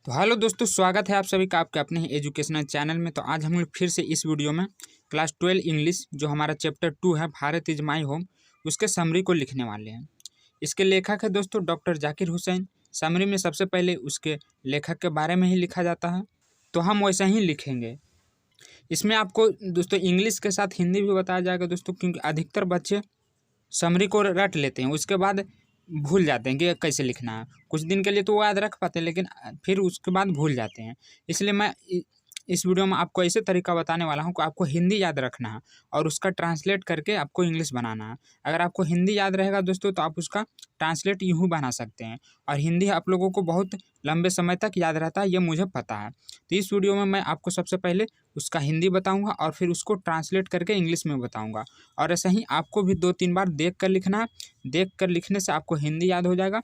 तो हेलो दोस्तों, स्वागत है आप सभी का आपके अपने ही एजुकेशनल चैनल में। तो आज हम लोग फिर से इस वीडियो में क्लास 12 इंग्लिश जो हमारा चैप्टर 2 है, भारत इज माई होम, उसके समरी को लिखने वाले हैं। इसके लेखक है दोस्तों डॉक्टर जाकिर हुसैन। समरी में सबसे पहले उसके लेखक के बारे में ही लिखा जाता है, तो हम वैसा ही लिखेंगे। इसमें आपको दोस्तों इंग्लिश के साथ हिंदी भी बताया जाएगा दोस्तों, क्योंकि अधिकतर बच्चे समरी को रट लेते हैं, उसके बाद भूल जाते हैं कि कैसे लिखना है। कुछ दिन के लिए तो वो याद रख पाते हैं, लेकिन फिर उसके बाद भूल जाते हैं। इसलिए मैं इस वीडियो में आपको ऐसे तरीका बताने वाला हूँ कि आपको हिंदी याद रखना है और उसका ट्रांसलेट करके आपको इंग्लिश बनाना है। अगर आपको हिंदी याद रहेगा दोस्तों तो आप उसका ट्रांसलेट यूँ बना सकते हैं, और हिंदी आप लोगों को बहुत लंबे समय तक याद रहता है, ये मुझे पता है। तो इस वीडियो में मैं आपको सबसे पहले उसका हिंदी बताऊँगा और फिर उसको ट्रांसलेट करके इंग्लिश में बताऊँगा। और ऐसा ही आपको भी 2-3 बार देख कर लिखना है। देख कर लिखने से आपको हिंदी याद हो जाएगा।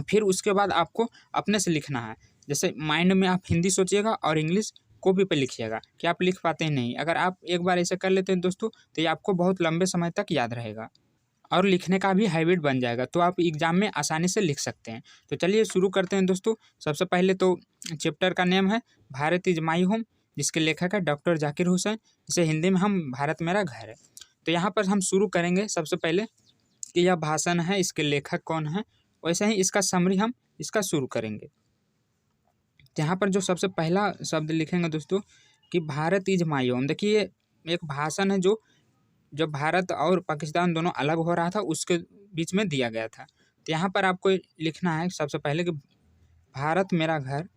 फिर उसके बाद आपको अपने से लिखना है। जैसे माइंड में आप हिंदी सोचिएगा और इंग्लिश कॉपी पे लिखिएगा कि आप लिख पाते हैं नहीं। अगर आप एक बार ऐसे कर लेते हैं दोस्तों, तो ये आपको बहुत लंबे समय तक याद रहेगा और लिखने का भी हैबिट बन जाएगा, तो आप एग्ज़ाम में आसानी से लिख सकते हैं। तो चलिए शुरू करते हैं दोस्तों। सबसे पहले तो चैप्टर का नेम है भारत इज़ माई होम, जिसके लेखक है डॉक्टर जाकिर हुसैन। इसे हिंदी में हम भारत मेरा घर है। तो यहाँ पर हम शुरू करेंगे सबसे पहले कि यह भाषण है, इसके लेखक कौन है। वैसे ही इसका समरी हम इसका शुरू करेंगे। तो यहाँ पर जो सबसे पहला शब्द लिखेंगे दोस्तों कि भारत इज माई होम। देखिए ये एक भाषण है जो जब भारत और पाकिस्तान दोनों अलग हो रहा था उसके बीच में दिया गया था। तो यहाँ पर आपको लिखना है सबसे पहले कि भारत मेरा घर,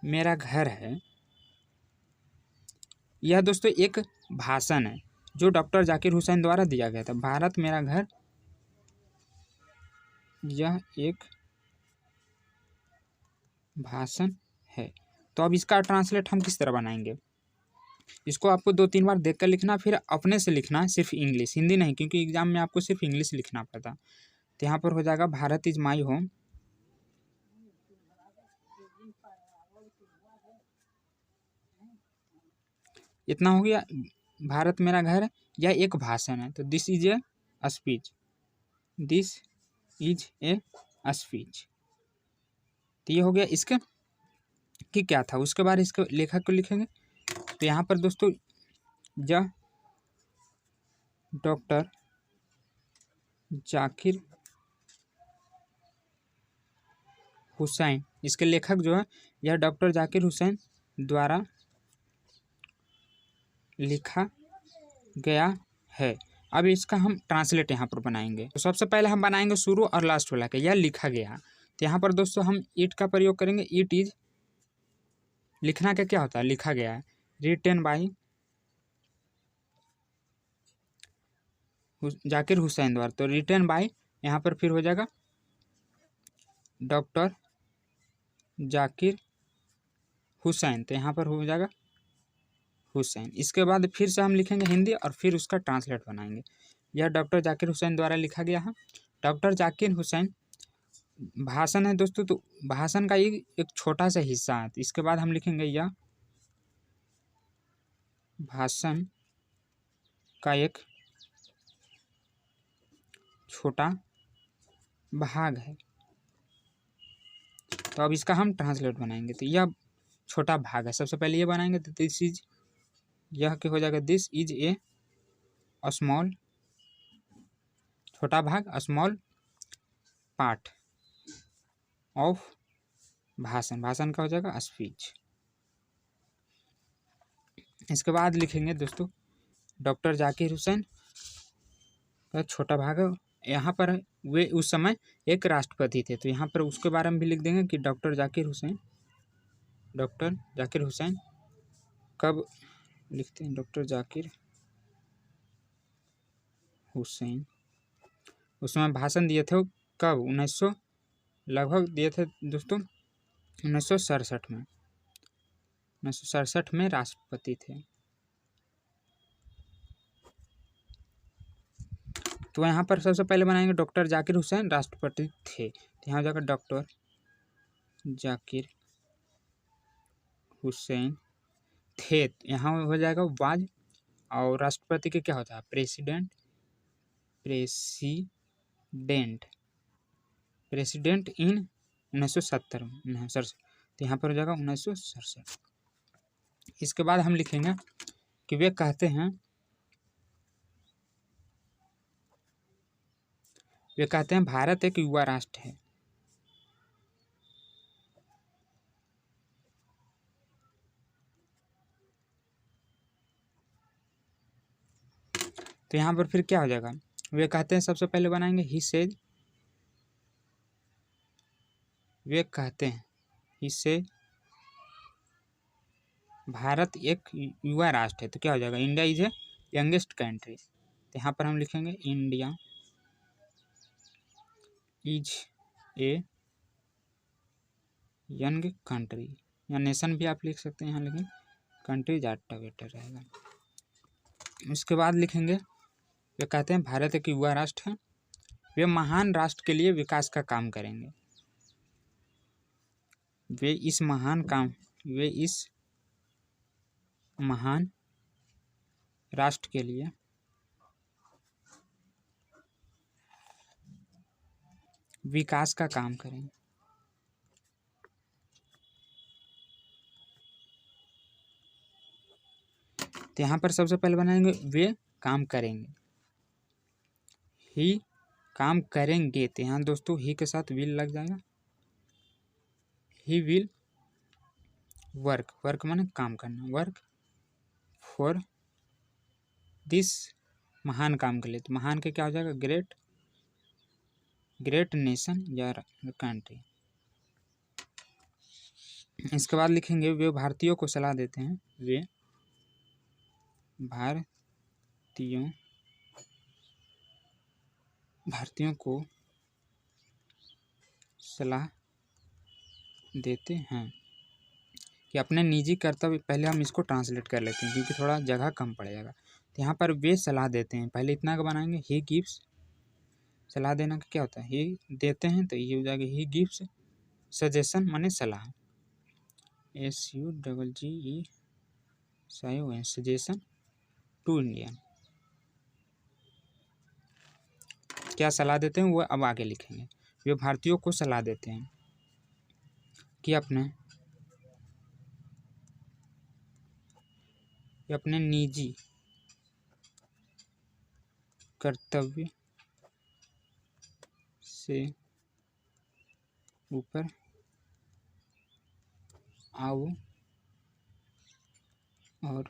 मेरा घर है। यह दोस्तों एक भाषण है जो डॉक्टर जाकिर हुसैन द्वारा दिया गया था। भारत मेरा घर, यह एक भाषण है। तो अब इसका ट्रांसलेट हम किस तरह बनाएंगे, इसको आपको 2-3 बार देखकर लिखना, फिर अपने से लिखना, सिर्फ इंग्लिश, हिंदी नहीं, क्योंकि एग्जाम में आपको सिर्फ इंग्लिश लिखना पड़ता। तो यहाँ पर हो जाएगा भारत इज माई होम। इतना हो गया। भारत मेरा घर, यह एक भाषण है, तो this is a speech, this is a speech. तो ये हो गया इसके कि क्या था। उसके बाद इसके लेखक को लिखेंगे। तो यहाँ पर दोस्तों यह डॉक्टर जाकिर हुसैन, इसके लेखक जो है यह डॉक्टर जाकिर हुसैन द्वारा लिखा गया है। अब इसका हम ट्रांसलेट यहाँ पर बनाएंगे। तो सबसे पहले हम बनाएंगे शुरू और लास्ट वाला के, यह लिखा गया। तो यहाँ पर दोस्तों हम इट का प्रयोग करेंगे। इट इज, लिखना का क्या होता है, लिखा गया है। रिटेन बाई जाकिर हुसैन द्वारा, तो रिटेन बाई यहाँ पर फिर हो जाएगा डॉक्टर जाकिर हुसैन, तो यहाँ पर हो जाएगा हुसैन। इसके बाद फिर से हम लिखेंगे हिंदी और फिर उसका ट्रांसलेट बनाएंगे। यह डॉक्टर जाकिर हुसैन द्वारा लिखा गया है। डॉक्टर जाकिर हुसैन भाषण है दोस्तों, तो भाषण का ये एक छोटा सा हिस्सा है। तो इसके बाद हम लिखेंगे यह भाषण का एक छोटा भाग है। तो अब इसका हम ट्रांसलेट बनाएंगे। तो यह छोटा भाग है, सबसे पहले ये बनाएंगे। तो दिस इज, यह क्या हो जाएगा, दिस इज ए स्मॉल, छोटा भाग, स्मॉल पार्ट ऑफ भाषण, भाषण का हो जाएगा स्पीच। इसके बाद लिखेंगे दोस्तों डॉक्टर जाकिर हुसैन का छोटा भाग है। यहाँ पर वे उस समय एक राष्ट्रपति थे, तो यहाँ पर उसके बारे में भी लिख देंगे कि डॉक्टर जाकिर हुसैन, डॉक्टर जाकिर हुसैन कब लिखते हैं, डॉक्टर जाकिर हुसैन उस समय भाषण दिए थे। कब, 1900 लगभग दिए थे दोस्तों 1967 में, 1967 में राष्ट्रपति थे। तो यहाँ पर सबसे पहले बनाएंगे डॉक्टर जाकिर हुसैन राष्ट्रपति थे। तो यहाँ हो जाएगा डॉक्टर जाकिर हुसैन थे, यहाँ हो जाएगा वाज, और राष्ट्रपति के क्या होता है, प्रेसिडेंट, प्रेसिडेंट। प्रेसिडेंट इन 1970 में, तो यहाँ पर हो जाएगा 1967। इसके बाद हम लिखेंगे कि वे कहते हैं भारत एक युवा राष्ट्र है। तो यहाँ पर फिर क्या हो जाएगा, वे कहते हैं सबसे पहले बनाएंगे ही सेज, वे कहते हैं ही सेज भारत एक युवा राष्ट्र है। तो क्या हो जाएगा, India is a youngest country. तो यहाँ पर हम लिखेंगे India is a young country, या नेशन भी आप लिख सकते हैं यहाँ, लेकिन कंट्री ज़्यादा बेटर रहेगा। उसके बाद लिखेंगे वे कहते हैं भारत एक युवा राष्ट्र है, वे महान राष्ट्र के लिए विकास का काम करेंगे। वे इस महान राष्ट्र के लिए विकास का काम करेंगे। तो यहाँ पर सबसे पहले बनाएंगे वे काम करेंगे, ही काम करेंगे। तो यहाँ दोस्तों ही के साथ विल लग जाएगा, ही विल वर्क, वर्क माने काम करना, वर्क फॉर दिस महान काम के लिए। तो महान के क्या हो जाएगा, ग्रेट नेशन या कंट्री। इसके बाद लिखेंगे वे भारतीयों को सलाह देते हैं, वे भारतीयों को सलाह देते हैं कि अपने निजी कर्तव्य, पहले हम इसको ट्रांसलेट कर लेते हैं क्योंकि थोड़ा जगह कम पड़ जाएगा। तो यहाँ पर वे सलाह देते हैं, पहले इतना का बनाएंगे ही गिव्स, सलाह देना का क्या होता है, ही देते हैं, तो ये हो जाएगा ही गिव्स सजेशन माने सलाह, SUGGE सजेशन टू इंडियन। क्या सलाह देते हैं वो अब आगे लिखेंगे। वे भारतीयों को सलाह देते हैं कि अपने निजी कर्तव्य से ऊपर आओ और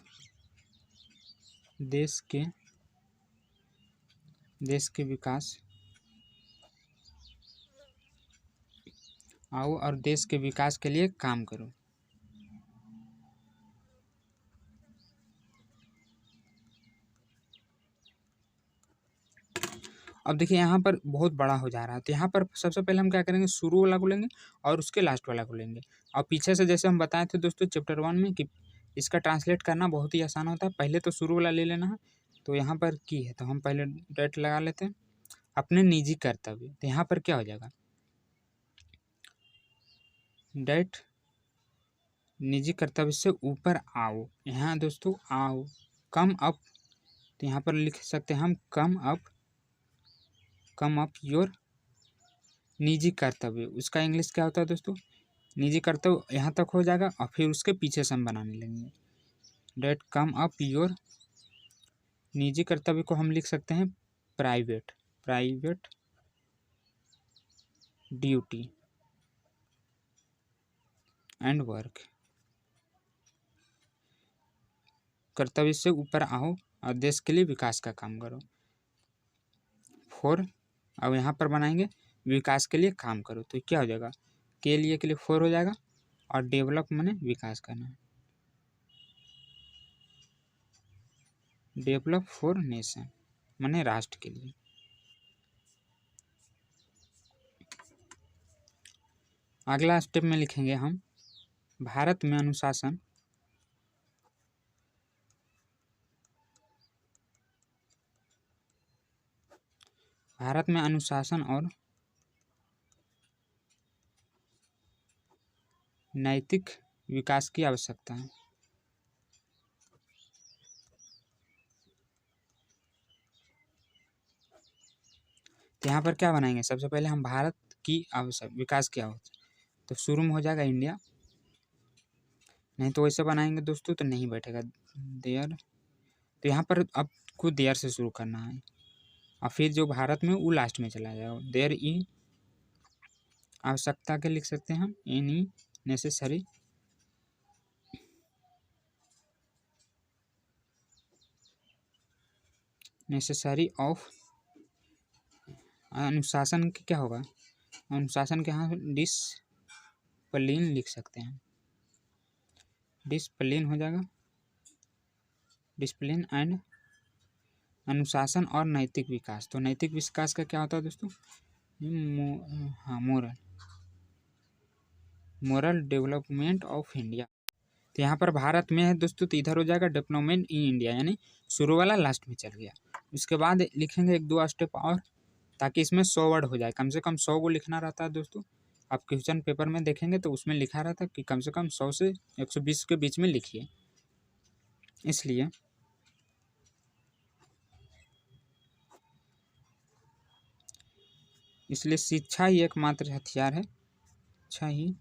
देश के विकास के लिए काम करो। अब देखिए यहाँ पर बहुत बड़ा हो जा रहा है, तो यहाँ पर सबसे पहले हम क्या करेंगे, शुरू वाला को लेंगे और उसके लास्ट वाला को लेंगे। और पीछे से जैसे हम बताए थे दोस्तों चैप्टर 1 में कि इसका ट्रांसलेट करना बहुत ही आसान होता है, पहले तो शुरू वाला ले लेना है। तो यहाँ पर की है, तो हम पहले डेट लगा लेते हैं, अपने निजी कर्तव्य। तो यहाँ पर क्या हो जाएगा, डेट निजी कर्तव्य से ऊपर आओ। यहाँ दोस्तों आओ, कम अप, तो यहाँ पर लिख सकते हैं हम कम अप योर निजी कर्तव्य। उसका इंग्लिश क्या होता है दोस्तों, निजी कर्तव्य यहाँ तक हो जाएगा और फिर उसके पीछे से हम बनाने लगेंगे डेट कम अप योर निजी कर्तव्य को हम लिख सकते हैं प्राइवेट ड्यूटी एंड वर्क। कर्तव्य से ऊपर आओ और देश के लिए विकास का काम करो। फॉर, अब यहाँ पर बनाएंगे विकास के लिए काम करो, तो क्या हो जाएगा, के लिए फॉर हो जाएगा, और डेवलप माने विकास करना, डेवलप फॉर नेशन माने राष्ट्र के लिए। अगला स्टेप में लिखेंगे हम भारत में अनुशासन और नैतिक विकास की आवश्यकता है। तो यहाँ पर क्या बनाएंगे, सबसे पहले हम भारत की आवश्यक विकास की आवश्यक, तो शुरू में हो जाएगा इंडिया, नहीं तो वैसे बनाएंगे दोस्तों तो नहीं बैठेगा देयर। तो यहाँ पर अब खुद देयर से शुरू करना है और फिर जो भारत में वो लास्ट में चला जाएगा। देयर ई आवश्यकता के लिख सकते हैं हम, एनी नेसेसरी, नेसेसरी ऑफ, अनुशासन के क्या होगा, अनुशासन के यहाँ डिसिप्लिन लिख सकते हैं, डिसिप्लिन हो जाएगा, डिसिप्लिन एंड अनुशासन और नैतिक विकास। तो नैतिक विकास का क्या होता है दोस्तों, हाँ मोरल डेवलपमेंट ऑफ इंडिया। तो यहाँ पर भारत में है दोस्तों, तो इधर हो जाएगा डेवलपमेंट इन इंडिया, यानी शुरू वाला लास्ट में चल गया। उसके बाद लिखेंगे 1-2 स्टेप और, ताकि इसमें 100 वर्ड हो जाए। कम से कम 100 को लिखना रहता है दोस्तों। आप क्वेश्चन पेपर में देखेंगे तो उसमें लिखा रहता है कि कम से कम 100 से 120 के बीच में लिखिए। इसलिए शिक्षा ही एकमात्र हथियार है, शिक्षा ही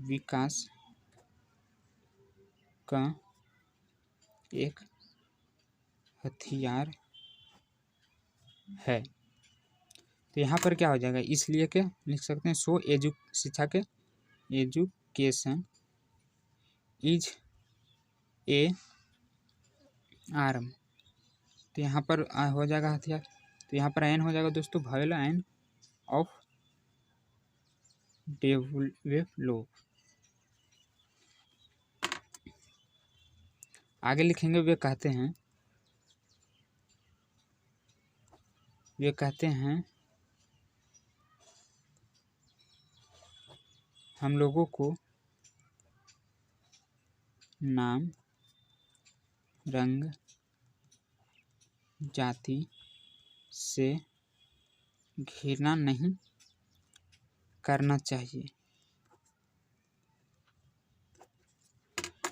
विकास का एक हथियार है। तो यहाँ पर क्या हो जाएगा, इसलिए क्या लिख सकते हैं, सो शिक्षा के एजुकेशन इज ए आर्म। तो यहाँ पर हो जाएगा हथियार, तो यहाँ पर एन हो जाएगा दोस्तों, वॉवेल एन ऑफ डेवलप। आगे लिखेंगे, वे कहते हैं हम लोगों को नाम, रंग, जाति से घृणा नहीं करना चाहिए।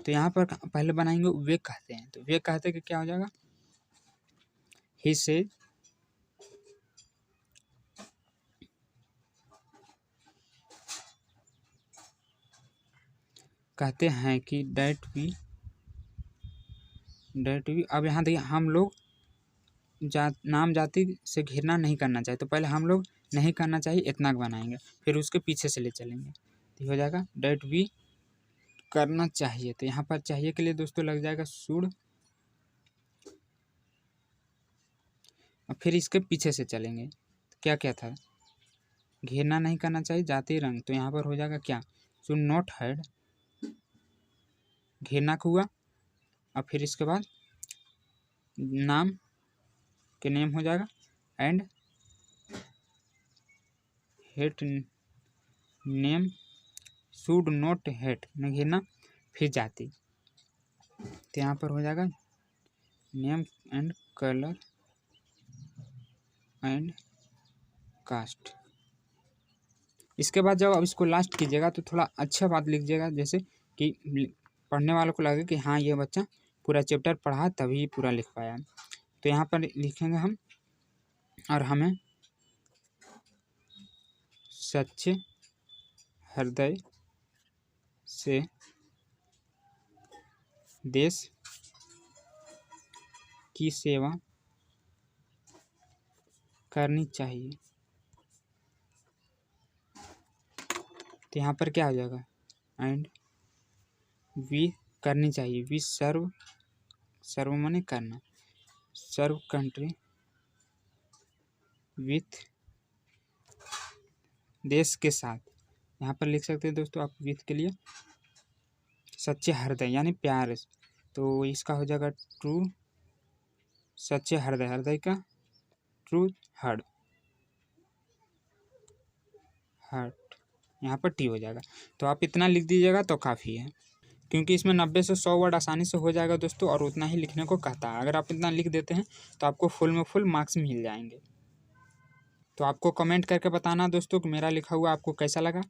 तो यहाँ पर पहले बनाएंगे वे कहते हैं, तो वे कहते हैं कि क्या हो जाएगा, ही से कहते हैं कि डेट वी। अब यहाँ देखिए, हम लोग नाम जाति से घृणा नहीं करना चाहिए, तो पहले हम लोग नहीं करना चाहिए इतना बनाएंगे, फिर उसके पीछे से ले चलेंगे, तो हो जाएगा डेट वी करना चाहिए। तो यहाँ पर चाहिए के लिए दोस्तों लग जाएगा शुड, और फिर इसके पीछे से चलेंगे, तो क्या क्या था, घृणा नहीं करना चाहिए, जाति रंग, तो यहाँ पर हो जाएगा क्या, शुड नॉट हेड, घृणा का हुआ, और फिर इसके बाद नाम के नेम हो जाएगा, and hate name, should not hate न घृणा, फिर जाति, तो यहाँ पर हो जाएगा name and colour and caste. इसके बाद जब अब इसको लास्ट कीजिएगा तो थोड़ा अच्छा बात लिखिएगा, जैसे कि पढ़ने वालों को लगे कि हाँ ये बच्चा पूरा चैप्टर पढ़ा तभी पूरा लिख पाया। तो यहाँ पर लिखेंगे हम, और हमें सच्चे हृदय से देश की सेवा करनी चाहिए। तो यहाँ पर क्या हो जाएगा, एंड वी करनी चाहिए, वी सर्व माने करना, सर्व कंट्री विथ, देश के साथ। यहाँ पर लिख सकते हैं दोस्तों आप विथ के लिए सच्चे हृदय यानी प्यार, तो इसका हो जाएगा ट्रू, सच्चे हृदय, हृदय का ट्रू हार्ट, यहाँ पर टी हो जाएगा। तो आप इतना लिख दीजिएगा तो काफ़ी है, क्योंकि इसमें 90 से 100 वर्ड आसानी से हो जाएगा दोस्तों, और उतना ही लिखने को कहता है। अगर आप इतना लिख देते हैं तो आपको फुल में फुल मार्क्स मिल जाएंगे। तो आपको कमेंट करके बताना दोस्तों कि मेरा लिखा हुआ आपको कैसा लगा,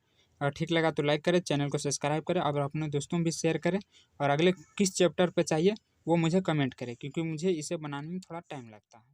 अगर ठीक लगा तो लाइक करें, चैनल को सब्सक्राइब करें, और अपने दोस्तों में भी शेयर करें, और अगले किस चैप्टर पर चाहिए वो मुझे कमेंट करें, क्योंकि मुझे इसे बनाने में थोड़ा टाइम लगता है।